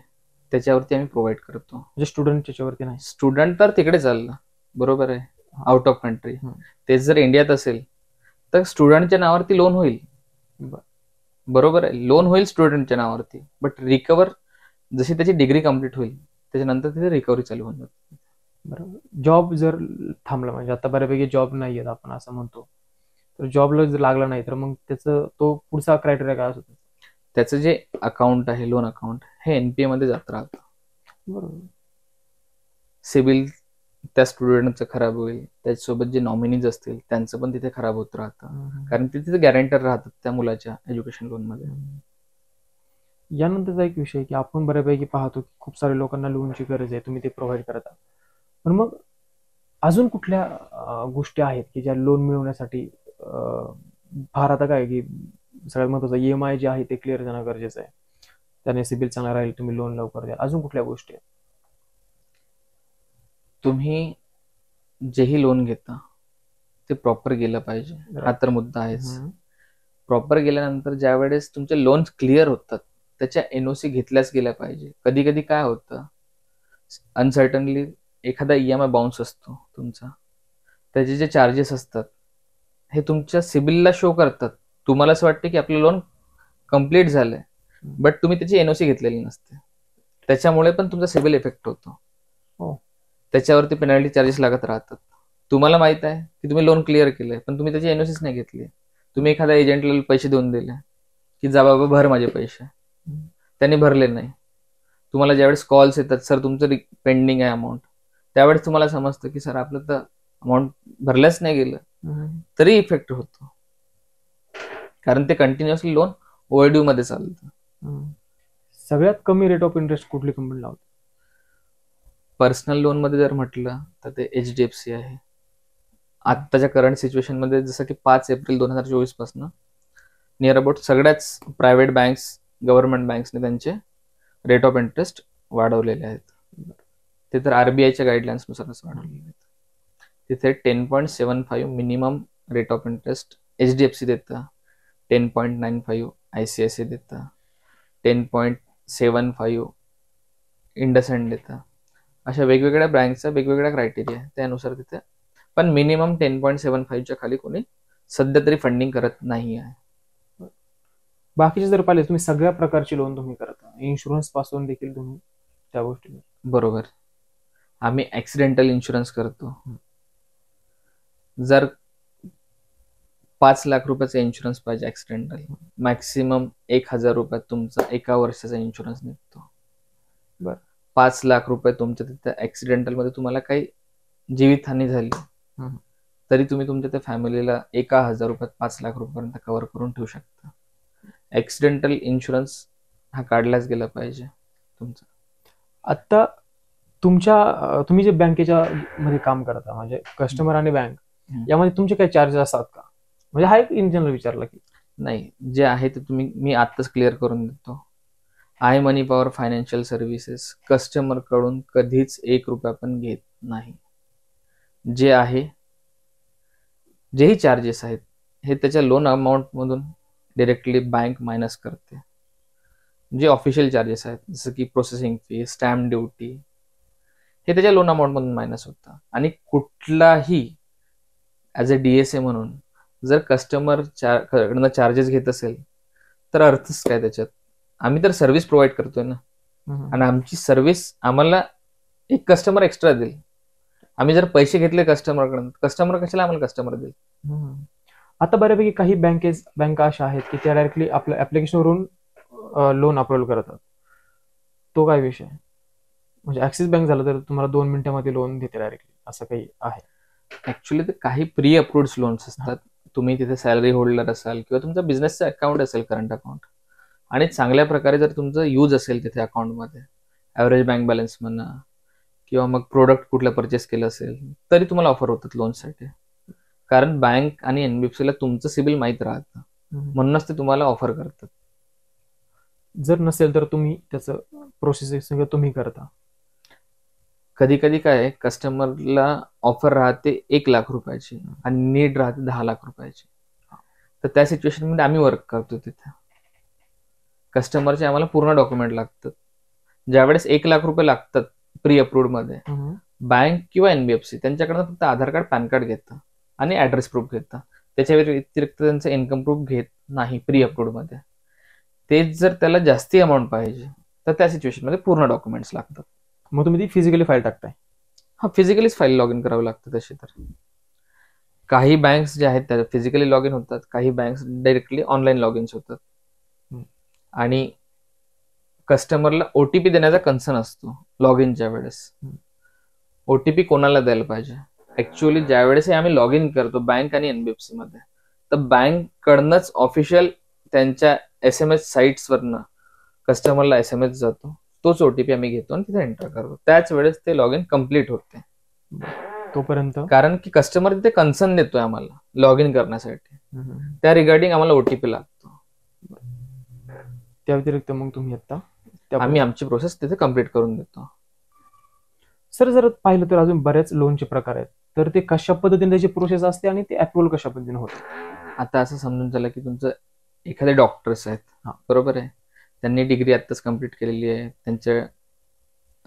[SPEAKER 1] त्याच्यावरती आम्ही प्रोव्हाइड करतो.
[SPEAKER 2] म्हणजे स्टुडंट त्याच्यावरती नाही.
[SPEAKER 1] स्टुडंट तर तिकडे चाललं, बरोबर आहे, आउट ऑफ कंट्री. तेच जर इंडियात असेल तर स्टुडंटच्या नावावरती लोन होईल. बरोबर आहे, लोन होईल स्टुडंटच्या नावावरती, बट रिकवर जशी त्याची डिग्री कम्प्लीट होईल त्याच्यानंतर तिथे रिकव्हरी चालू होऊन जाते.
[SPEAKER 2] बरोबर. जॉब जर थांबला, म्हणजे आता बऱ्यापैकी जॉब नाही आहेत आपण असं म्हणतो, तर जॉबला जर लागला नाही तर मग त्याचं तो पुढचा क्रायटेरिया काय असतो?
[SPEAKER 1] त्याचं जे अकाउंट आहे, लोन अकाउंट, हे एनपीए मध्ये जात राहतं.
[SPEAKER 2] बरोबर.
[SPEAKER 1] सिबिल त्या स्टुडंटचं खराब होईल, त्याच्यासोबत जे नॉमिनीज असतील त्यांचं पण तिथे खराब होत राहतं, कारण तिथे गॅरंटर राहतात त्या मुलाच्या एज्युकेशन लोन मध्ये.
[SPEAKER 2] यानंतरचा एक विषय की आपण बऱ्यापैकी पाहतो की खूप साऱ्या लोकांना लोनची गरज आहे, तुम्ही ते प्रोव्हाइड करता, पण मग अजून कुठल्या गोष्टी आहेत की ज्या लोन मिळवण्यासाठी फार आता काय की सगळ्यात महत्वाचं ईएमआय जे आहे ते क्लिअर करणं गरजेचं आहे, त्याने सिबिल चांगला राहील, तुम्ही लोन लवकर द्या. अजून कुठल्या गोष्टी आहेत?
[SPEAKER 1] तुम्ही जेही लोन घेता ते प्रॉपर गेलं पाहिजे, हा तर मुद्दा आहेच. प्रॉपर गेल्यानंतर ज्या वेळेस तुमचे लोन क्लिअर होतात त्याच्या एनओसी घेतल्याच गेल्या पाहिजे. कधी कधी काय होतं, अनसर्टनली एखादा ईएमआय बाउन्स असतो तुमचा, त्याचे जे चार्जेस असतात हे तुमच्या सिबिलला शो करतात. तुम्हाला असं वाटतं की आपलं लोन कम्प्लीट झालंय, बट तुम्ही त्याची एनओसी घेतलेली नसते, त्याच्यामुळे पण तुमचा सिबिल इफेक्ट होतो. त्याच्यावरती पेनल्टी चार्जेस लागत राहतात. तुम्हाला माहित आहे की तुम्ही लोन क्लिअर केलंय, पण तुम्ही त्याची एनओसीच नाही घेतली. तुम्ही एखाद्या एजंटला पैसे देऊन दिले की जा बाबा भर माझे पैसे, त्यांनी भरले नाही. तुम्हाला ज्यावेळेस कॉल्स येतात, सर तुमचं पेंडिंग आहे अमाऊंट, त्यावेळेस तुम्हाला समजतं की सर आपलं तर अमाऊंट भरल्याच नाही गेलं, तरी इफेक्ट होतो, कारण ते कंटिन्युअसली लोन ओव्हरड्यू मध्ये चालतं.
[SPEAKER 2] सगळ्यात कमी रेट ऑफ इंटरेस्ट कुठली कंपनी लावते?
[SPEAKER 1] पर्सनल लोन मध्ये जर म्हटलं तर ते एचडीएफसी आहे. आत्ताच्या करंट सिच्युएशन मध्ये जसं की 5 एप्रिल 2024 पासून नियर अबाउट सगळ्याच प्रायव्हेट बँक्स, गव्हर्नमेंट बँक्सने त्यांचे रेट ऑफ इंटरेस्ट वाढवलेले आहेत. ते तर आरबीआयच्या गाईडलाईन्स नुसारच वाढवलेले आहेत. तिथे 10.75 minimum rate of interest HDFC देतं, 10.95 आयसीआयसी देतं, 10.75 इंडसइंड देतं. अशा वेगवेगळ्या बँकचा वेगवेगळ्या क्रायटेरिया आहे, त्यानुसार तिथे पण मिनिमम 10.75च्या खाली कोणी सध्या तरी फंडिंग करत नाही आहे.
[SPEAKER 2] बाकीचे जर पाहिले, तुम्ही सगळ्या प्रकारची लोन तुम्ही करता, इन्शुरन्स पासून देखील तुम्ही त्या गोष्टी.
[SPEAKER 1] बरोबर. आम्ही ऍक्सिडेंटल इन्शुरन्स करतो. जर 5 लाख रुपयाचा इन्शुरन्स पाहिजे ऍक्सिडेंटल, मॅक्सिमम 1,000 रुपयात तुमचा एका वर्षाचा इन्शुरन्स निघतो. 5 लाख रुपये तुमच्या तिथे ऍक्सिडेंटल मध्ये तुम्हाला काही जीवितहानी झाली तरी तुम्ही तुमच्या त्या फॅमिलीला 1,000 रुपयात 5 लाख रुपयापर्यंत कव्हर करून ठेवू शकता. ऍक्सिडेंटल इन्शुरन्स हा काढलाच गेला पाहिजे तुमचा.
[SPEAKER 2] आता तुम्ही जे बँकेच्या मध्ये काम करता, म्हणजे कस्टमर आणि बँक यामध्ये तुमचे काही चार्जेस असतात का? म्हणजे हा एक इन जनरल विचारला की
[SPEAKER 1] नाही, जे आहे ते मी आत्ताच क्लिअर करून देतो. I money power financial services customer कडून कधीच 1 रुपया पण घेत नाही. जे आहे, जेही चार्जेस आहेत हे त्याच्या लोन अमाऊंट मधून डिरेक्टली बँक मायनस करते. जे ऑफिशियल चार्जेस आहेत जसं की प्रोसेसिंग फी, स्टॅम्प ड्युटी, हे त्याच्या लोन अमाऊंट मधून मायनस होतं. आणि कुठलाही ऍज अ डीएसए म्हणून जर कस्टमर कडनं चार्जेस घेत असेल तर अर्थच काय त्याच्यात? आम्ही तर सर्व्हिस प्रोव्हाइड करतोय ना, आणि आमची सर्व्हिस आम्हाला एक कस्टमर एक्स्ट्रा देईल. आम्ही जर पैसे घेतले कस्टमरकडून, कस्टमर कशाला आम्हाला कस्टमर देईल?
[SPEAKER 2] आता बऱ्यापैकी काही बँका अशा आहेत की त्या डायरेक्टली आपल्या ऍप्लिकेशनवरून लोन अप्रूव्हल करतात. तो काय विषय? म्हणजे ऍक्सिस बँक झालं तर तुम्हाला 2 मिनिटांमध्ये लोन देते डायरेक्टली, असं काही आहे?
[SPEAKER 1] ऍक्च्युली ते काही प्री अप्रूव्ड लोन्स असतात. तुम्ही तिथे सॅलरी होल्डर असाल किंवा तुमचा बिझनेसचा अकाउंट असेल, करंट अकाउंट, आणि चांगल्या प्रकारे जर तुमचं यूज असेल तिथे अकाउंटमध्ये, ऍव्हरेज बँक बॅलन्स म्हणा किंवा मग प्रोडक्ट कुठलं परचेस केलं असेल तरी तुम्हाला ऑफर होतात लोनसाठी. कारण बँक आणि एनबीएफसीला तुमचं सिबिल माहीत राहतं, म्हणूनच ते तुम्हाला ऑफर करतात.
[SPEAKER 2] जर नसेल तर तुम्ही त्याचं प्रोसेस सगळं तुम्ही करता.
[SPEAKER 1] कधी कधी काय कस्टमरला ऑफर राहते 1 लाख रुपयाची आणि नीड राहते 10 लाख रुपयाची, तर त्या सिच्युएशन मध्ये आम्ही वर्क करतो. तिथे कस्टमरचे आम्हाला पूर्ण डॉक्युमेंट लागतात. ज्यावेळेस 1 लाख रुपये लागतात प्री अप्रूव्ड मध्ये, बँक किंवा एनबीएफसी त्यांच्याकडनं फक्त आधार कार्ड पॅन कार्ड घेतं आणि ऍड्रेस प्रूफ घेतं. त्याच्या व्यतिरिक्त त्यांचं इन्कम प्रूफ घेत नाही प्री अप्रूव्ड मध्ये. तेच जर त्याला जास्ती अमाऊंट पाहिजे तर त्या सिच्युएशन मध्ये पूर्ण डॉक्युमेंट्स लागतात.
[SPEAKER 2] मग तुम्ही ती फिजिकली फाईल टाकताय?
[SPEAKER 1] हा, फिजिकलीच फाईल लॉग इन करावं लागतं. तशी तर काही बँक्स जे आहेत त्या फिजिकली लॉग इन होतात, काही बँक्स डायरेक्टली ऑनलाईन लॉग इन्स होतात. आणि कस्टमरला ओटीपी देण्याचा कन्सर्न असतो लॉग इनच्या वेळेस. ओटीपी कोणाला द्यायला पाहिजे? ऍक्च्युअली ज्यावेळेस आम्ही लॉग इन करतो बँक आणि एनबीएफसी मध्ये, तर बँक कडनंच ऑफिशियल त्यांच्या SMS साईट्स वरनं कस्टमरला SMS जातो. तोच ओटीपी आम्ही घेतो आणि तिथे एंटर करतो. त्याच वेळेस ते लॉग इन कम्प्लीट होते.
[SPEAKER 2] तोपर्यंत
[SPEAKER 1] कारण की कस्टमर तिथे कन्सर्न देतोय आम्हाला लॉग इन करण्यासाठी, त्या रिगार्डिंग आम्हाला ओटीपी लागतो.
[SPEAKER 2] त्या व्यतिरिक्त मग तुम्ही आता
[SPEAKER 1] आम्ही आमची प्रोसेस तिथे कम्प्लीट करून देतो.
[SPEAKER 2] सर जर पाहिलं तर अजून बऱ्याच लोनचे प्रकार आहेत, तर ते कशा पद्धतीने त्याची प्रोसेस असते आणि ते अप्रुव्हल कशा पद्धतीने होते?
[SPEAKER 1] आता असं समजून झालं की तुमचं एखादे डॉक्टर्स आहेत, बरोबर आहे, त्यांनी डिग्री आत्ताच कम्प्लीट केलेली आहे, त्यांच्या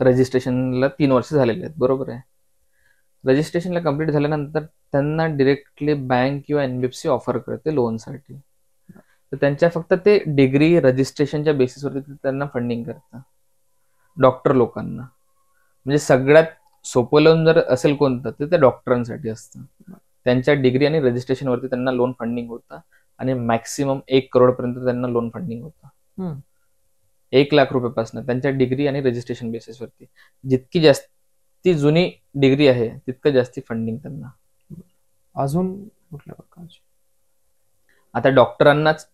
[SPEAKER 1] रजिस्ट्रेशनला 3 वर्ष झालेले आहेत, बरोबर आहे. रजिस्ट्रेशनला कम्प्लीट झाल्यानंतर त्यांना डिरेक्टली बँक किंवा एनबीएफसी ऑफर करते लोनसाठी. तर त्यांच्या फक्त ते डिग्री रजिस्ट्रेशनच्या बेसिसवरती त्यांना फंडिंग करतं. डॉक्टर लोकांना म्हणजे सगळ्यात सोपं लोन जर असेल कोणतं तर ते डॉक्टरांसाठी असतं. त्यांच्या डिग्री आणि रजिस्ट्रेशनवरती त्यांना लोन फंडिंग होतं आणि मॅक्सिमम 1 करोड पर्यंत त्यांना लोन फंडिंग होतं. 1 लाख रुपयापासून त्यांच्या डिग्री आणि रजिस्ट्रेशन बेसिसवरती. जितकी जास्ती जुनी डिग्री आहे तितकं जास्ती फंडिंग त्यांना.
[SPEAKER 2] अजून कुठल्या प्रकारचे?
[SPEAKER 1] आता डॉक्टरांनाच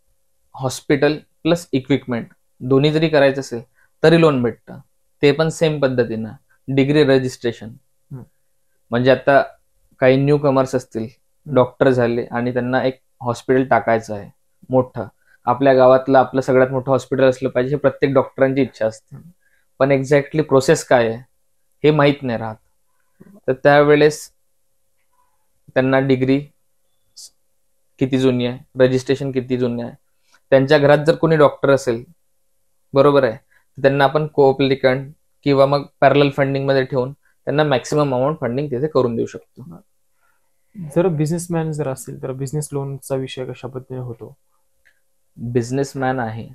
[SPEAKER 1] हॉस्पिटल प्लस इक्विपमेंट दोन्ही जरी करायचं असेल तरी लोन भेटतं. ते पण सेम पद्धतीनं डिग्री रजिस्ट्रेशन. म्हणजे आता काही न्यू कमर्स असतील, डॉक्टर झाले आणि त्यांना एक हॉस्पिटल टाकायचं आहे मोठं, आपल्या गावातलं आपलं सगळ्यात मोठं हॉस्पिटल असलं पाहिजे हे प्रत्येक डॉक्टरांची इच्छा असते. पण एक्झॅक्टली प्रोसेस काय आहे हे माहीत नाही राहत. तर त्यावेळेस त्यांना डिग्री किती जुनी आहे, रजिस्ट्रेशन किती जुनी आहे, त्यांच्या घरात जर कोणी डॉक्टर असेल, बरोबर आहे, तर त्यांना आपण कोअप्लिकंट किंवा मग पॅरलल फंडिंग मध्ये ठेवून त्यांना मॅक्सिमम अमाऊंट फंडिंग तिथे करून देऊ शकतो.
[SPEAKER 2] जर बिझनेसमॅन जर असेल तर बिझनेस लोनचा विषय कशा पद्धतीने होतो?
[SPEAKER 1] बिझनेसमॅन आहे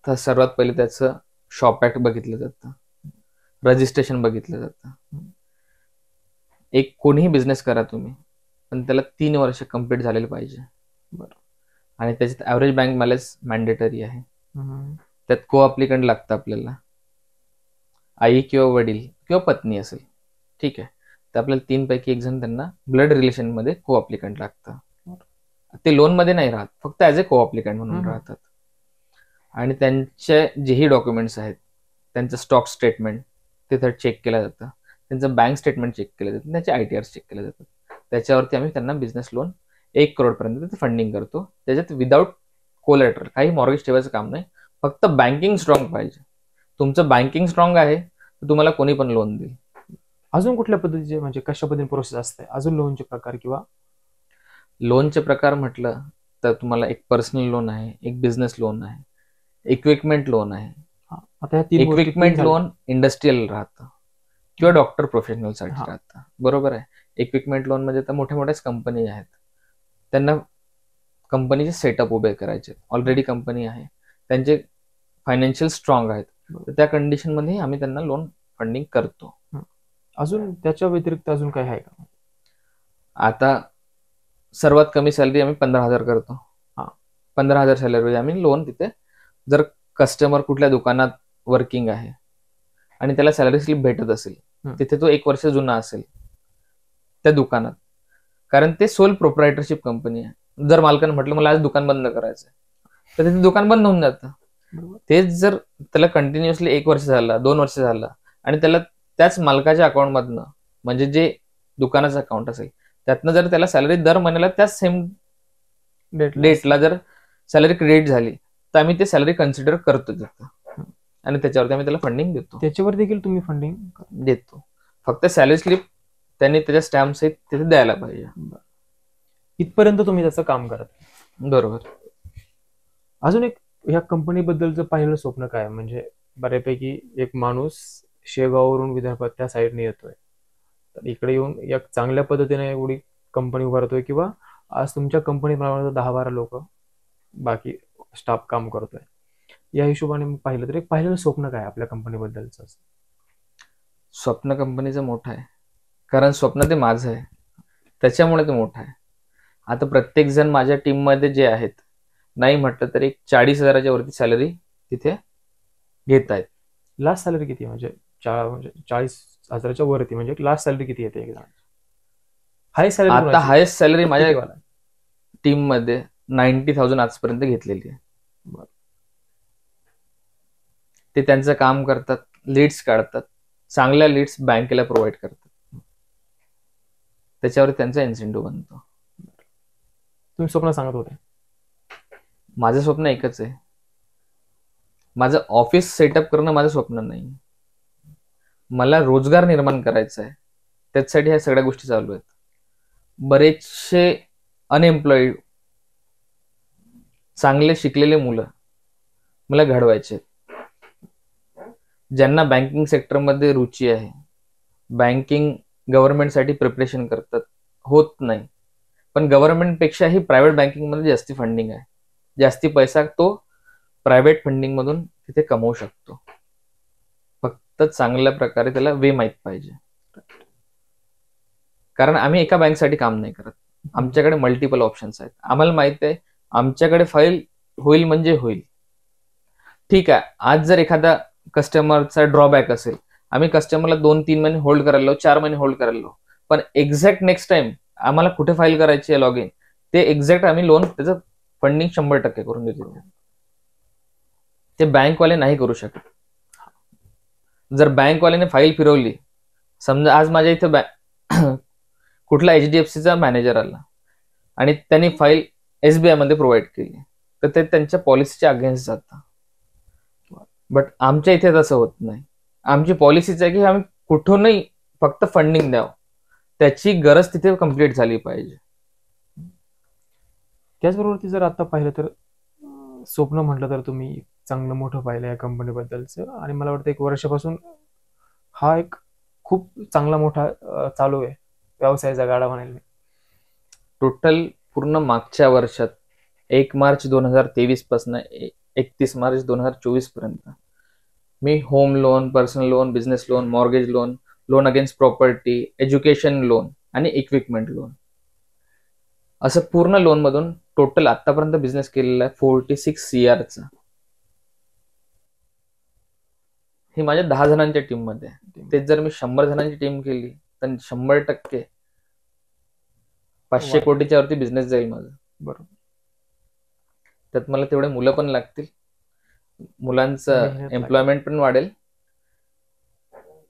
[SPEAKER 1] तर सर्वात पहिले त्याचं शॉप ऍक्ट बघितलं जातं, रजिस्ट्रेशन बघितलं जातं. एक कोणीही बिझनेस करा तुम्ही, पण त्याला 3 वर्ष कंप्लीट झालेलं पाहिजे. बरं. आणि त्याच्यात ऍव्हरेज बँक बॅलन्स मॅन्डेटरी आहे. त्यात को अप्लिकंट लागतं आपल्याला, आई किंवा वडील किंवा पत्नी असेल, ठीक आहे, तर आपल्याला 3 पैकी 1 जण त्यांना ब्लड रिलेशन मध्ये को अप्लिकंट लागतं. ते लोन मध्ये नाही राहत, फक्त ऍज अ को अप्लिकंट म्हणून राहतात. आणि त्यांचे जेही डॉक्युमेंट्स आहेत, त्यांचं स्टॉक स्टेटमेंट तिथं चेक केलं जातं, त्यांचं बँक स्टेटमेंट चेक केलं जातं, त्यांचे ITR चेक केले जातात. त्याच्यावरती आम्ही त्यांना बिझनेस लोन 1 करोड पर्यंत फंडिंग करतो. त्याच्यात विदाऊट कोलॅटरल, काही मॉर्गेज ठेवायचं काम नाही, फक्त बँकिंग स्ट्रॉंग पाहिजे. तुमचं बँकिंग स्ट्रॉंग आहे तर तुम्हाला कोणी पण लोन देईल.
[SPEAKER 2] अजून कुठल्या पद्धतीचे म्हणजे कशा पद्धतीने प्रोसेस असते? अजून लोनचे प्रकार किंवा
[SPEAKER 1] लोनचे प्रकार म्हटलं तर तुम्हाला एक पर्सनल लोन आहे, एक बिझनेस लोन आहे, इक्विपमेंट लोन आहे.
[SPEAKER 2] आता
[SPEAKER 1] इक्विपमेंट लोन इंडस्ट्रियल राहतं किंवा डॉक्टर प्रोफेशनल साठी राहतं, बरोबर आहे. इक्विपमेंट लोन म्हणजे तर मोठ्या मोठ्याच कंपनी आहेत, त्यांना कंपनीचे सेटअप उभे करायचे, ऑलरेडी कंपनी आहे, त्यांचे फायनान्शियल स्ट्रॉंग आहेत, तर त्या कंडिशन मध्ये आम्ही त्यांना लोन फंडिंग करतो.
[SPEAKER 2] अजून त्याच्या व्यतिरिक्त अजून काय आहे का?
[SPEAKER 1] आता सर्वात कमी सॅलरी आम्ही 15,000 करतो. 15,000 सॅलरी आम्ही लोन तिथे, जर कस्टमर कुठल्या दुकानात वर्किंग आहे आणि त्याला सॅलरी स्लिप भेटत असेल, तिथे तो 1 वर्ष जुना असेल त्या दुकानात, कारण ते सोल प्रोप्रायटरशिप कंपनी आहे. जर मालकानं म्हटलं मला आज दुकान बंद करायचंय, तर तिथे दुकान बंद होऊन जातं. तेच जर त्याला कंटिन्युअसली 1 वर्ष झाला, 2 वर्ष झाला आणि त्याला त्याच मालकाच्या अकाउंट मधनं, म्हणजे जे दुकानाचं अकाउंट असेल त्यातनं जर त्याला सॅलरी दर महिन्याला त्याच सेम डेटला जर सॅलरी क्रेडिट झाली तर आम्ही ते सॅलरी कन्सिडर करतो तिथं, आणि त्याच्यावरती आम्ही त्याला फंडिंग देतो.
[SPEAKER 2] त्याच्यावर देखील तुम्ही फंडिंग
[SPEAKER 1] देतो. फक्त सॅलरी स्लिप त्यांनी त्याच्या स्टॅम्प सहित तिथे द्यायला पाहिजे.
[SPEAKER 2] इथपर्यंत तुम्ही त्याचं काम करत.
[SPEAKER 1] बरोबर.
[SPEAKER 2] अजून एक ह्या कंपनीबद्दलचं पाहिलं स्वप्न काय, म्हणजे बऱ्यापैकी एक माणूस शेगाववरून विदर्भात त्या साईडने येतोय, तर इकडे येऊन एक चांगल्या पद्धतीने एवढी कंपनी उभारतोय, किंवा आज तुमच्या कंपनीत मला वाटतं 10-12 लोक बाकी स्टाफ काम करतोय, या हिशोबाने पाहिलं तर एक पाहिलेलं स्वप्न काय आपल्या कंपनीबद्दलचं?
[SPEAKER 1] स्वप्न कंपनीचं मोठं आहे, कारण स्वप्न ते माझं आहे, त्याच्यामुळे ते मोठं आहे. आता प्रत्येक जण माझ्या टीम मध्ये जे आहेत, नाही म्हटलं तर एक 40,000च्या वरती सॅलरी तिथे घेत आहेत.
[SPEAKER 2] लास्ट सॅलरी किती आहे? म्हणजे 40,000च्या वरती, म्हणजे लास्ट सॅलरी किती येते एकदा? हाय सॅलरी
[SPEAKER 1] आता हायेस्ट सॅलरी माझ्या टीम मध्ये 90,000 आजपर्यंत घेतलेली आहे. ते त्यांचं काम करतात, लीड्स काढतात, चांगल्या लीड्स बँकेला प्रोव्हाइड करतात, त्याच्यावर त्यांचा इन्सेंटिव्ह बनतो.
[SPEAKER 2] तुम्ही स्वप्न सांगत होते.
[SPEAKER 1] माझं स्वप्न एकच आहे, माझं ऑफिस सेटअप करणं माझं स्वप्न नाही, मला रोजगार निर्माण करायचा आहे. त्याच्यासाठी ह्या सगळ्या गोष्टी चालू आहेत. बरेचसे अनएम्प्लॉईड चांगले शिकलेले मुलं मला घडवायचे आहेत, ज्यांना बँकिंग सेक्टरमध्ये रुची आहे, बँकिंग गव्हर्नमेंटसाठी प्रिपरेशन करतात, होत नाही, पण गव्हर्नमेंटपेक्षाही प्रायव्हेट बँकिंगमध्ये जास्ती फंडिंग आहे, जास्ती पैसा तो प्रायव्हेट फंडिंग मधून तिथे कमवू शकतो. फक्त चांगल्या प्रकारे त्याला वे माहीत पाहिजे. कारण आम्ही एका बँकसाठी काम नाही करत, आमच्याकडे मल्टिपल ऑप्शन्स आहेत. आम्हाला माहित आहे आमच्याकडे फाईल होईल म्हणजे होईल. ठीक आहे, आज जर एखादा कस्टमरचा ड्रॉबॅक असेल, आम्ही कस्टमरला 2-3 महिने होल्ड करायला, 4 महिने होल्ड करायला, पण एक्झॅक्ट नेक्स्ट टाइम आम्हाला कुठे फाईल करायची आहे लॉग इन, ते एक्झॅक्ट आम्ही लोन त्याचं फंडिंग 100% करून देतो. ते बँकवाले नाही करू शकत. जर बँकवाल्याने फाईल फिरवली, समजा आज माझ्या इथं कुठला HDFCचा मॅनेजर आला आणि त्यांनी फाईल SBI मध्ये प्रोव्हाइड केली, तर ते त्यांच्या पॉलिसीच्या अगेन्स्ट जातं. बट आमच्या इथे तसं होत नाही. आमची पॉलिसीच आहे की आम्ही कुठूनही फक्त फंडिंग द्यावं, त्याची गरज तिथे कम्प्लीट झाली पाहिजे.
[SPEAKER 2] त्याचबरोबर जर आता पाहिलं तर स्वप्न म्हटलं तर तुम्ही चांगलं मोठं पाहिलं या कंपनीबद्दलचं, आणि मला वाटतं 1 वर्षापासून हा एक खूप चांगला मोठा चालू आहे व्यवसायाचा गाडा म्हणाल मी.
[SPEAKER 1] टोटल पूर्ण मागच्या वर्षात 1 मार्च 2023 पासून 31 मार्च 2024 पर्यंत मी home loan, personal loan, business loan, mortgage loan, loan against property, education loan आणि इक्विपमेंट लोन, असं पूर्ण लोन मधून टोटल आतापर्यंत बिझनेस केलेला आहे 46 CRचा. ही माझ्या 10 जणांच्या टीम मध्ये. तेच जर मी 100 जणांची टीम केली तर 100% 500 कोटीच्या वरती बिझनेस जाईल माझा.
[SPEAKER 2] बरोबर.
[SPEAKER 1] त्यात मला तेवढे मुलं पण लागतील, मुलांचं एम्प्लॉयमेंट पण वाढेल,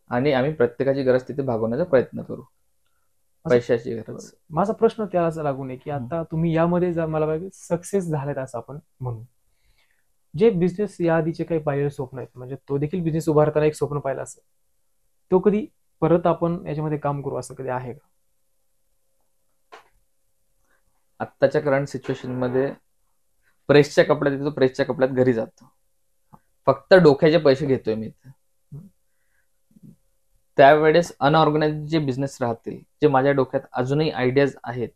[SPEAKER 1] आणि आम्ही प्रत्येकाची गरज तिथे भागवण्याचा प्रयत्न करू, पैशाची गरज.
[SPEAKER 2] माझा प्रश्न त्याला लागून आहे की आता तुम्ही यामध्ये मला सक्सेस झालेत असं आपण म्हणू, जे बिझनेस या आधीचे काही पाहिलेले स्वप्न आहेत, म्हणजे तो देखील बिझनेस उभारताना एक स्वप्न पाहिलं असं, तो कधी परत आपण याच्यामध्ये काम करू असं कधी आहे का?
[SPEAKER 1] आत्ताच्या करंट सिच्युएशन मध्ये प्रेसच्या कपड्यात येतो, प्रेसच्या कपड्यात घरी जातो, फक्त डोक्याचे पैसे घेतोय मी. त्यावेळेस अनऑर्गनाइज जे बिझनेस राहतील, जे माझ्या डोक्यात अजूनही आयडियाज आहेत,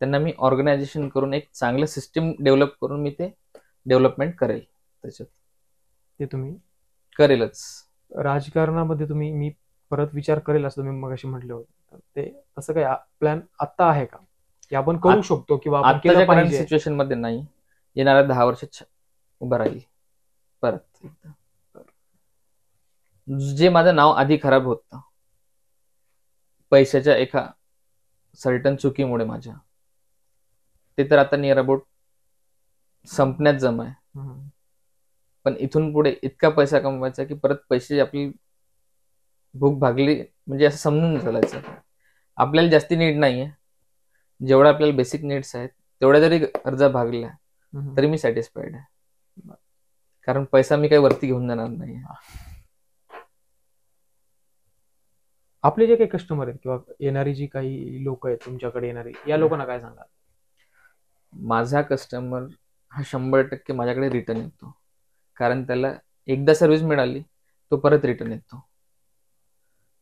[SPEAKER 1] त्यांना मी ऑर्गनायझेशन करून एक चांगलं सिस्टीम डेव्हलप करून मी ते डेव्हलपमेंट करेल. त्याच्यात
[SPEAKER 2] ते तुम्ही
[SPEAKER 1] करेलच.
[SPEAKER 2] राजकारणामध्ये तुम्ही मी परत विचार करेल असं तुम्ही मगाशी म्हटलं होतं, ते तसं काही प्लॅन आता आहे का की आपण करू शकतो किंवा आपण केलं पाहिजे?
[SPEAKER 1] सिच्युएशन मध्ये नाही, येणाऱ्या 10 वर्षात उभं राहील परत. जे माझं नाव आधी खराब होतं पैशाच्या एका सर्टन चुकीमुळे माझ्या, ते तर आता नियर अबाउट संपण्यात जम आहे. पण इथून पुढे इतका पैसा कमवायचा की परत पैसे आपली भूक भागली म्हणजे असं समजून चालायचं. आपल्याला जास्ती नीड नाहीये, जेवढा आपल्याला बेसिक नीड्स आहेत तेवढ्या जरी गरजा भागल्या तरी मी सॅटिस्फाईड आहे. कारण पैसा मी काही वरती घेऊन जाणार नाही.
[SPEAKER 2] आपले जे काही कस्टमर आहेत किंवा येणारी जी काही लोक आहेत तुमच्याकडे येणारी, या लोकांना काय सांगाल?
[SPEAKER 1] माझा कस्टमर हा 100% माझ्याकडे रिटर्न येतो, कारण त्याला एकदा सर्व्हिस मिळाली तो परत रिटर्न येतो.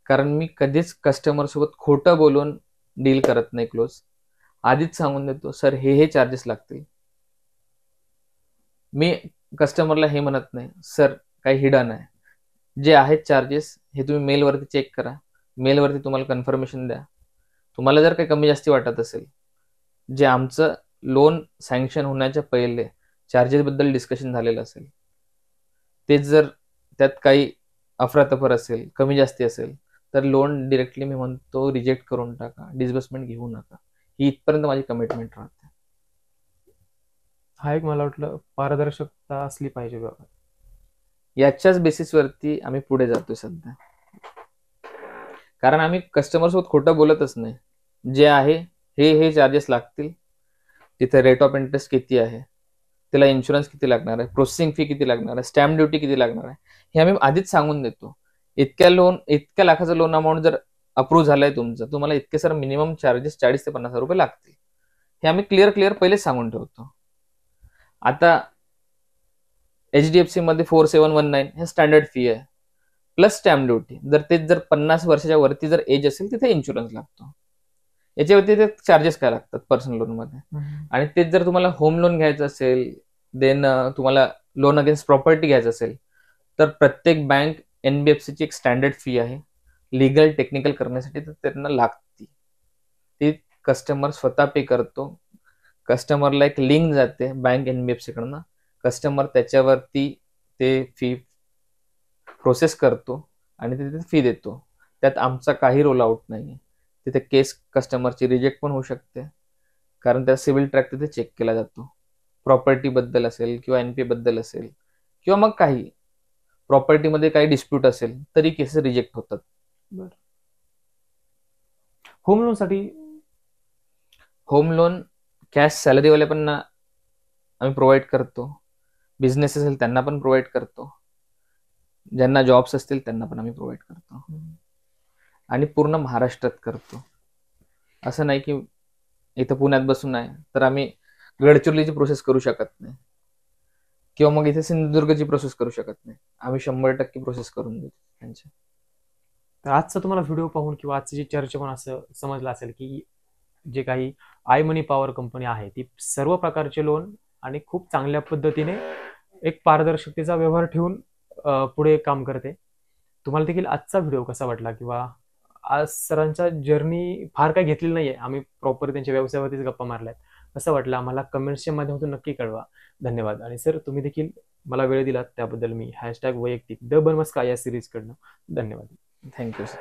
[SPEAKER 1] कारण मी कधीच कस्टमर सोबत खोटं बोलून डील करत नाही क्लोज. आधीच सांगून देतो, सर हे चार्जेस लागतील. मी कस्टमरला हे म्हणत नाही सर काही हिडन आहे. जे आहेत चार्जेस हे तुम्ही मेलवरती चेक करा, मेलवरती तुम्हाला कन्फर्मेशन द्या. तुम्हाला जर काही कमी जास्ती वाटत असेल, जे आमचं लोन सँक्शन होण्याच्या पहिले चार्जेस बद्दल डिस्कशन झालेलं असेल, तेच जर त्यात काही अफरातफर असेल, कमी जास्ती असेल, तर लोन डिरेक्टली मी म्हणतो रिजेक्ट करून टाका, डिसबर्समेंट घेऊ नका. ही इथपर्यंत माझी कमिटमेंट राहते.
[SPEAKER 2] हा एक मला वाटलं पारदर्शकता असली पाहिजे बाबा.
[SPEAKER 1] याच्याच बेसिसवरती आम्ही पुढे जातोय सध्या. कारण आम्ही कस्टमर सोबत खोटं बोलतच नाही. जे आहे हे चार्जेस लागतील, तिथे रेट ऑफ इंटरेस्ट किती आहे, त्याला इन्शुरन्स किती लागणार आहे, प्रोसेसिंग फी किती लागणार आहे, स्टॅम्प ड्युटी किती लागणार आहे, हे आम्ही आधीच सांगून देतो. इतक्या लाखाचं लोन अमाऊंट जर अप्रूव्ह झालंय तुमचं, तुम्हाला इतके सर मिनिमम चार्जेस 40 ते 50 रुपये लागतील. हे आम्ही क्लिअर पहिलेच सांगून ठेवतो. आता HDFC मध्ये 4719 हे स्टँडर्ड फी आहे, प्लस स्टॅम्प ड्युटी. जर 50 वर्षाच्या वरती जर एज असेल तिथे इन्शुरन्स लागतो. याच्यावरती ते चार्जेस काय लागतात पर्सनल लोन मध्ये. आणि तेच जर तुम्हाला होम लोन घ्यायचं असेल, देन तुम्हाला लोन अगेन्स्ट प्रॉपर्टी घ्यायचं असेल, तर प्रत्येक बँक NBFC ची एक स्टँडर्ड फी आहे लिगल टेक्निकल करण्यासाठी, तर त्यांना लागती. ती कस्टमर स्वतः पे करतो. कस्टमरला एक लिंक जाते बँक NBFC कडनं, कस्टमर त्याच्यावरती ते फी प्रोसेस करतो आणि तिथे फी देतो. त्यात आमचा काही रोल आउट नाही. तिथे केस कस्टमरची रिजेक्ट पण होऊ शकते, कारण त्या सिव्हिल ट्रॅक तिथे चेक केला जातो. प्रॉपर्टी बद्दल असेल किंवा NPA बद्दल असेल किंवा मग काही प्रॉपर्टीमध्ये काही डिस्प्यूट असेल तरी केसेस रिजेक्ट होतात.
[SPEAKER 2] होम लोन साठी
[SPEAKER 1] होम लोन कॅश सॅलरीवाले पण आम्ही प्रोव्हाइड करतो. बिझनेस असेल त्यांना पण प्रोव्हाइड करतो. ज्यांना जॉब्स असतील त्यांना पण आम्ही प्रोव्हाइड करतो. आणि पूर्ण महाराष्ट्रात करतो. असं नाही की इथं पुण्यात बसून आहे तर आम्ही गडचिरोलीची प्रोसेस करू शकत नाही, किंवा मग इथे सिंधुदुर्गची प्रोसेस करू शकत नाही. आम्ही 100% प्रोसेस करून देतो त्यांच्या.
[SPEAKER 2] तर आजचा तुम्हाला व्हिडिओ पाहून किंवा आजची जी चर्चा पण असं समजलं असेल की जे काही आय मनी पॉवर कंपनी आहे ती सर्व प्रकारचे लोन आणि खूप चांगल्या पद्धतीने एक पारदर्शकतेचा व्यवहार ठेवून पुढे काम करते. तुम्हाला देखील आजचा व्हिडिओ कसा वाटला, किंवा आज सरांचा जर्नी फार काही घेतलेली नाहीये, आम्ही प्रॉपर त्यांच्या व्यवसायावरतीच गप्पा मारल्यात, कसं वाटलं आम्हाला कमेंट्सच्या माध्यमातून नक्की कळवा. धन्यवाद. आणि सर तुम्ही देखील मला वेळ दिलात त्याबद्दल मी #वैयक्तिक द बनमस्का या सिरीजकडनं धन्यवाद.
[SPEAKER 1] Thank you sir.